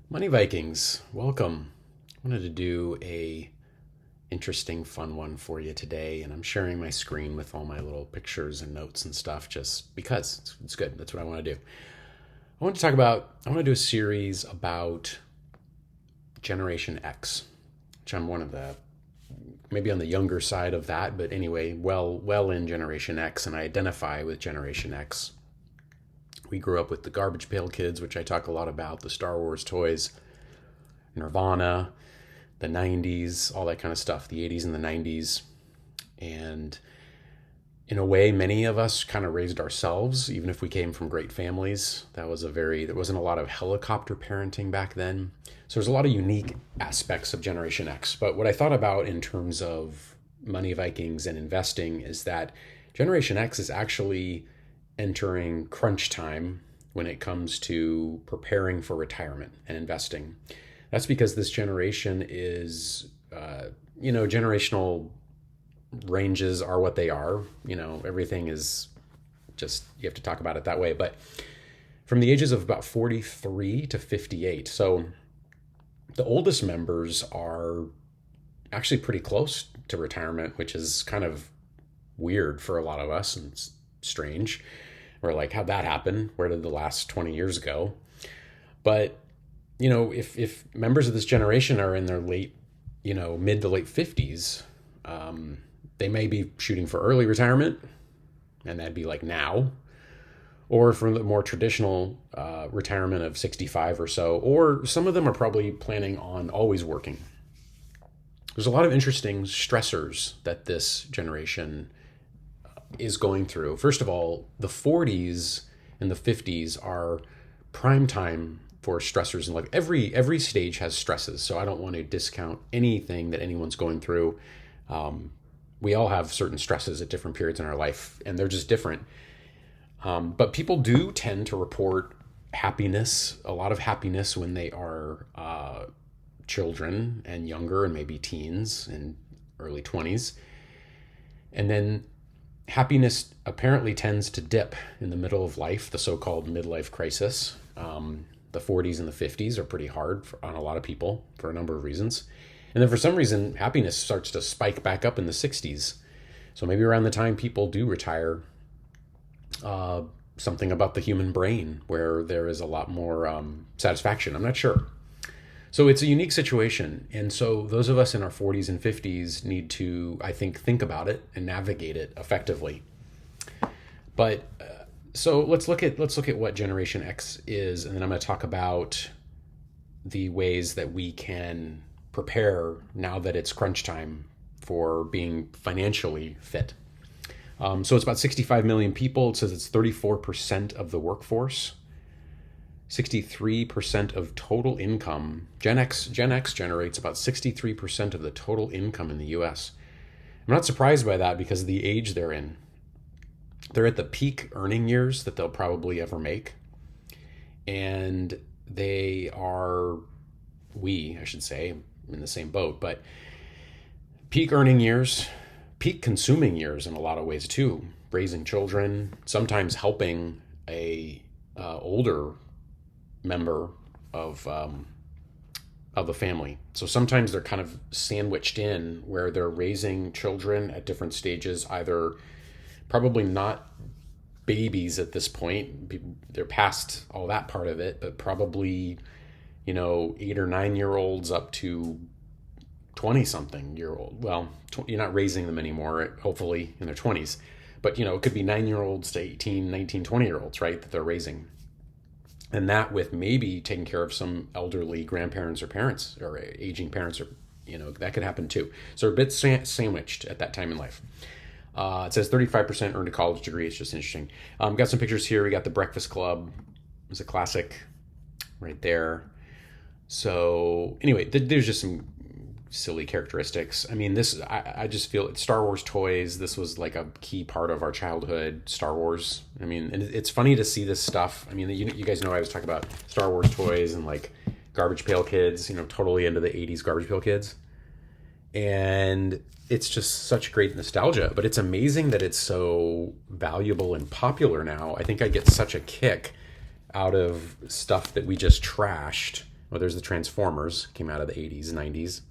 Money Vikings, welcome. I wanted to do a interesting, fun one for you today, and I'm sharing my screen with all my little pictures and notes and stuff just because it's good. That's what I want to do. I want to do a series about Generation X, which I'm one of the maybe on the younger side of that, but anyway, well in Generation X, and I identify with Generation X. We grew up with the Garbage Pail Kids, which I talk a lot about, the Star Wars toys, Nirvana, the 90s, all that kind of stuff, the 80s and the 90s. And in a way, many of us kind of raised ourselves, even if we came from great families. There wasn't a lot of helicopter parenting back then. So there's a lot of unique aspects of Generation X. But what I thought about in terms of Money Vikings and investing is that Generation X is actually entering crunch time when it comes to preparing for retirement and investing. That's because this generation is, generational ranges are what they are. Everything is just, you have to talk about it that way. But from the ages of about 43 to 58. So the oldest members are actually pretty close to retirement, which is kind of weird for a lot of us, and it's strange. We're like, how'd that happen? Where did the last 20 years go? But, if members of this generation are in their mid to late 50s, they may be shooting for early retirement, and that'd be like now, or for the more traditional retirement of 65 or so, or some of them are probably planning on always working. There's a lot of interesting stressors that this generation is going through. First of all, the 40s and the 50s are prime time for stressors in life. Every stage has stresses, so I don't want to discount anything that anyone's going through. We all have certain stresses at different periods in our life, and they're just different. But people do tend to report happiness, a lot of happiness when they are children and younger, and maybe teens and early 20s. And then happiness apparently tends to dip in the middle of life, the so-called midlife crisis. The 40s and the 50s are pretty hard on a lot of people for a number of reasons. And then for some reason, happiness starts to spike back up in the 60s. So maybe around the time people do retire, something about the human brain where there is a lot more satisfaction. I'm not sure. So it's a unique situation. And so those of us in our 40s and 50s need to, I think about it and navigate it effectively. But so let's look at what Generation X is, and then I'm going to talk about the ways that we can prepare now that it's crunch time for being financially fit. So it's about 65 million people. It says it's 34% of the workforce. 63% of total income. Gen X generates about 63% of the total income in the US. I'm not surprised by that because of the age they're in. They're at the peak earning years that they'll probably ever make. And I should say, in the same boat, but peak earning years, peak consuming years in a lot of ways too. Raising children, sometimes helping a older member of the family. So sometimes they're kind of sandwiched in where they're raising children at different stages, either probably not babies at this point. They're past all that part of it, but probably, 8 or 9-year-olds up to 20-something-year-old. Well, you're not raising them anymore, hopefully in their 20s. But, it could be 9-year-olds to 18, 19, 20-year-olds, right, that they're raising. And that with maybe taking care of some elderly grandparents or parents or aging parents, or, that could happen too. So they're a bit sandwiched at that time in life. It says 35% earned a college degree. It's just interesting. Got some pictures here. We got the Breakfast Club. It's a classic right there. So anyway, there's just some silly characteristics. I mean, I just feel it's Star Wars toys. This was like a key part of our childhood, Star Wars. I mean, and it's funny to see this stuff. I mean, you guys know I was talking about Star Wars toys and like Garbage Pail Kids, totally into the 80s Garbage Pail Kids. And it's just such great nostalgia, but it's amazing that it's so valuable and popular now. I think I get such a kick out of stuff that we just trashed Well, there's the Transformers, came out of the 80s, 90s.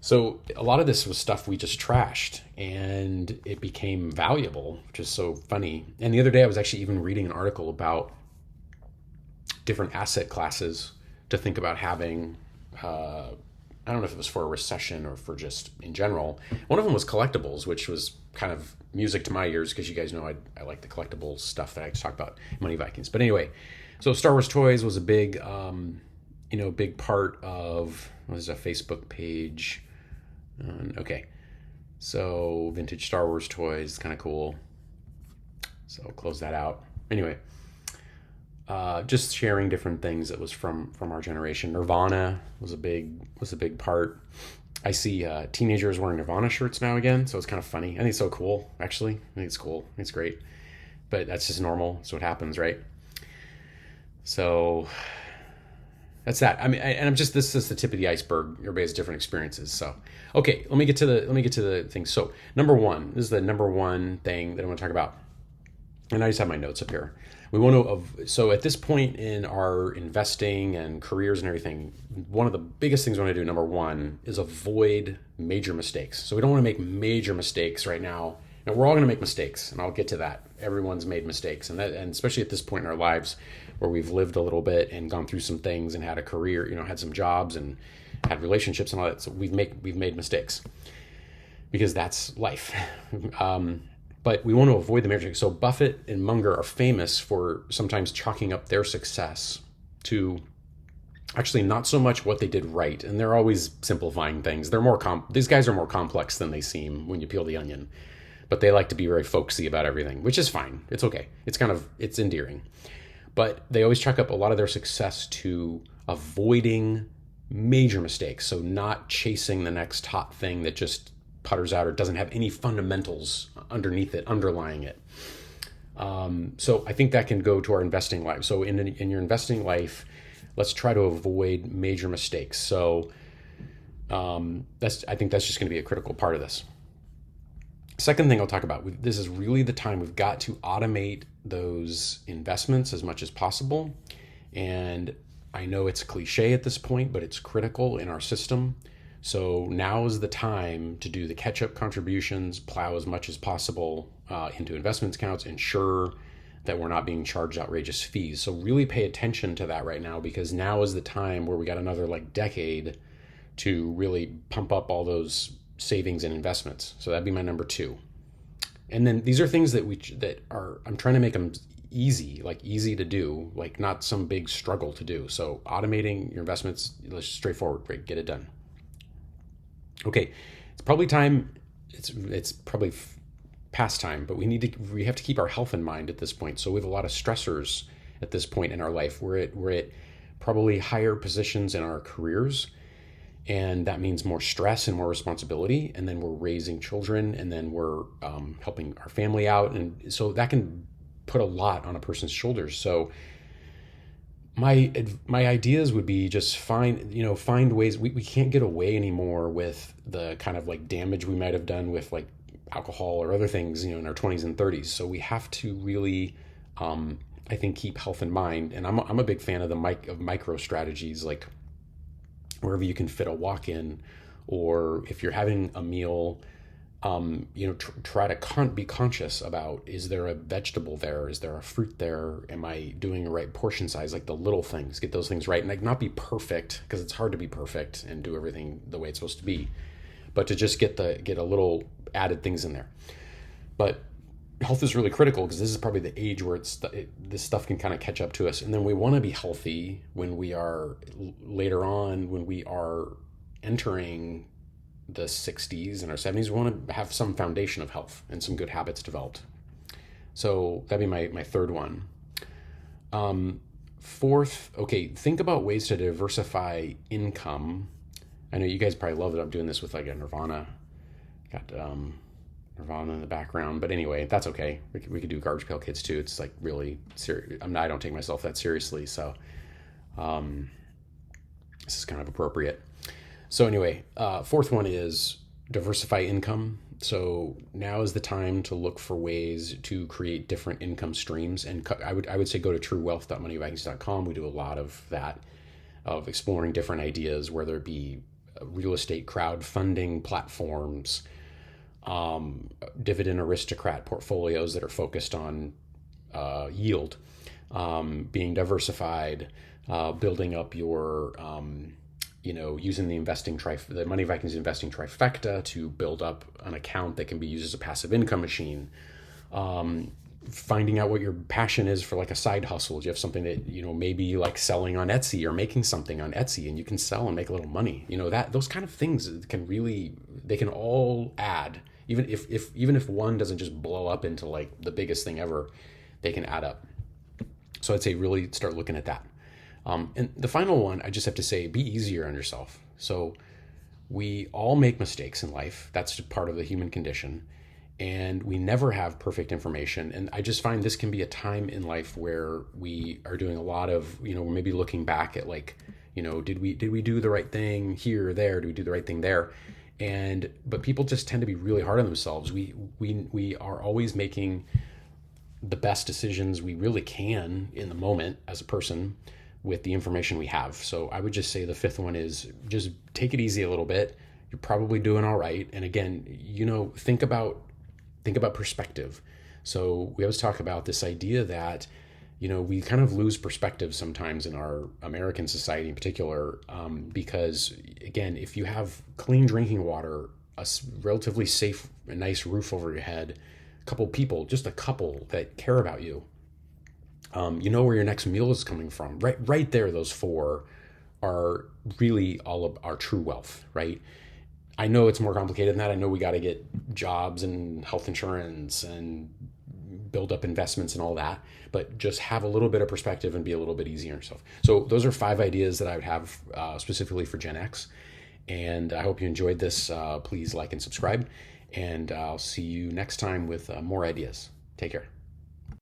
So a lot of this was stuff we just trashed, and it became valuable, which is so funny. And the other day I was actually even reading an article about different asset classes to think about having. I don't know if it was for a recession or for just in general. One of them was collectibles, which was kind of music to my ears because you guys know I like the collectible stuff that I talk about, Money Vikings. But anyway, so Star Wars toys was a big, big part of. There's a Facebook page. Okay, so vintage Star Wars toys, kind of cool. So I'll close that out. Anyway, just sharing different things that was from our generation. Nirvana was a big part. I see teenagers wearing Nirvana shirts now again, so it's kind of funny. I think it's so cool, actually. I think it's cool. I think it's great. But that's just normal. That's what happens, right? So that's that. I mean, and I'm just, this is the tip of the iceberg. Everybody has different experiences. So, okay, let me get to the thing. So, number one, this is the number one thing that I want to talk about. And I just have my notes up here. We want to, so at this point in our investing and careers and everything, one of the biggest things we want to do, number one, is avoid major mistakes. So we don't want to make major mistakes right now. Now we're all going to make mistakes, and I'll get to that. Everyone's made mistakes, and especially at this point in our lives where we've lived a little bit and gone through some things and had a career, had some jobs and had relationships and all that. So we've made mistakes because that's life. But we want to avoid the major mistakes. So Buffett and Munger are famous for sometimes chalking up their success to actually not so much what they did right, and they're always simplifying things. They're these guys are more complex than they seem when you peel the onion. But they like to be very folksy about everything, which is fine. It's okay. It's endearing. But they always chalk up a lot of their success to avoiding major mistakes. So not chasing the next hot thing that just putters out or doesn't have any fundamentals underneath it, underlying it. So I think that can go to our investing life. So in your investing life, let's try to avoid major mistakes. So I think that's just going to be a critical part of this. Second thing I'll talk about, this is really the time we've got to automate those investments as much as possible. And I know it's cliche at this point, but it's critical in our system. So now is the time to do the catch-up contributions, plow as much as possible into investment accounts, ensure that we're not being charged outrageous fees. So really pay attention to that right now, because now is the time where we got another decade to really pump up all those savings and investments. So that'd be my number two. And then these are things I'm trying to make them easy to do, not some big struggle to do. So automating your investments, straightforward, great, get it done. Okay, it's probably time. It's probably past time, but we have to keep our health in mind at this point. So we have a lot of stressors at this point in our life. We're at probably higher positions in our careers. And that means more stress and more responsibility. And then we're raising children, and then we're helping our family out. And so that can put a lot on a person's shoulders. So my ideas would be just find ways. We can't get away anymore with the kind of damage we might have done with alcohol or other things, in our 20s and 30s. So we have to really, I think, keep health in mind. And I'm a big fan of micro strategies, wherever you can fit a walk in, or if you're having a meal, try to be conscious about, is there a vegetable there? Is there a fruit there? Am I doing the right portion size? The little things, get those things right. And not be perfect, because it's hard to be perfect and do everything the way it's supposed to be, but to just get a little added things in there. But health is really critical, because this is probably the age where this stuff can kind of catch up to us. And then we want to be healthy when we are later on, when we are entering the 60s and our 70s. We want to have some foundation of health and some good habits developed. So that'd be my third one. Fourth, okay, think about ways to diversify income. I know you guys probably love that I'm doing this with a Nirvana. Got Nirvana in the background, but anyway, that's okay. We could do Garbage Pail Kids too. It's really serious. I don't take myself that seriously, so this is kind of appropriate. So anyway, fourth one is diversify income. So now is the time to look for ways to create different income streams. And I would say go to truewealth.moneyvikings.com. We do a lot of that. of exploring different ideas, whether it be real estate crowdfunding platforms, dividend aristocrat portfolios that are focused on yield, being diversified, building up your, using the Money Vikings investing trifecta to build up an account that can be used as a passive income machine. Finding out what your passion is for like a side hustle. Do you have something that, maybe you like selling on Etsy or making something on Etsy and you can sell and make a little money? Those kind of things they can all add. Even if one doesn't just blow up into like the biggest thing ever, they can add up. So I'd say really start looking at that. And the final one, I just have to say, be easier on yourself. So we all make mistakes in life. That's part of the human condition. And we never have perfect information. And I just find this can be a time in life where we are doing a lot of, maybe looking back at like, did we do the right thing here or there? Did we do the right thing there? But people just tend to be really hard on themselves. We are always making the best decisions we really can in the moment as a person with the information we have. So I would just say the fifth one is just take it easy a little bit. You're probably doing all right. And again, think about perspective. So we always talk about this idea that, we kind of lose perspective sometimes in our American society in particular, because again, if you have clean drinking water, a relatively safe and nice roof over your head, just a couple that care about you, where your next meal is coming from, right there, those four are really all of our true wealth, right? I know it's more complicated than that. I know we got to get jobs and health insurance and build up investments and all that, but just have a little bit of perspective and be a little bit easier on yourself. So those are 5 ideas that I would have specifically for Gen X. And I hope you enjoyed this. Please like and subscribe. And I'll see you next time with more ideas. Take care.